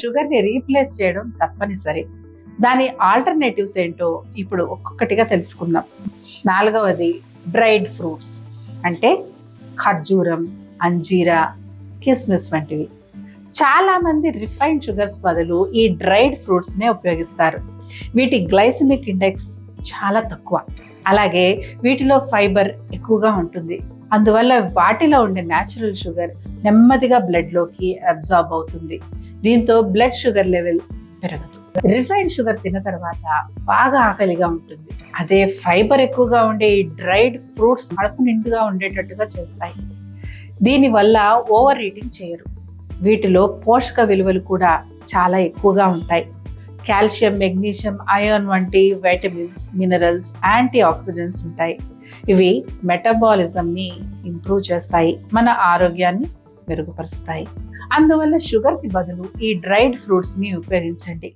షుగర్ని రీప్లేస్ చేయడం తప్పనిసరి. దాని ఆల్టర్నేటివ్స్ ఏంటో ఇప్పుడు ఒక్కొక్కటిగా తెలుసుకుందాం. 4వది డ్రైడ్ ఫ్రూట్స్, అంటే ఖర్జూరం, అంజీరా, కిస్మిస్ వంటివి. చాలా మంది రిఫైన్డ్ షుగర్స్ బదులు ఈ డ్రైడ్ ఫ్రూట్స్నే ఉపయోగిస్తారు. వీటి గ్లైసెమిక్ ఇండెక్స్ చాలా తక్కువ, అలాగే వీటిలో ఫైబర్ ఎక్కువగా ఉంటుంది. అందువల్ల వాటిలో ఉండే న్యాచురల్ షుగర్ నెమ్మదిగా బ్లడ్లోకి అబ్జార్బ్ అవుతుంది. దీంతో బ్లడ్ షుగర్ లెవెల్ పెరగదు. రిఫైన్డ్ షుగర్ తిన్న తర్వాత బాగా ఆకలిగా ఉంటుంది. అదే ఫైబర్ ఎక్కువగా ఉండే ఈ డ్రైడ్ ఫ్రూట్స్ కడుపు నిండుగా ఉండేటట్టుగా చేస్తాయి. దీనివల్ల ఓవర్ ఈటింగ్ చేయరు. వీటిలో పోషక విలువలు కూడా చాలా ఎక్కువగా ఉంటాయి. కాల్షియం, మెగ్నీషియం, ఐరన్ వంటి వైటమిన్స్, మినరల్స్, యాంటీ ఆక్సిడెంట్స్ ఉంటాయి. ఇవి మెటబాలిజంని ఇంప్రూవ్ చేస్తాయి, మన ఆరోగ్యాన్ని మెరుగుపరుస్తాయి. అందువల్ల షుగర్కి బదులు ఈ డ్రైడ్ ఫ్రూట్స్ని ఉపయోగించండి.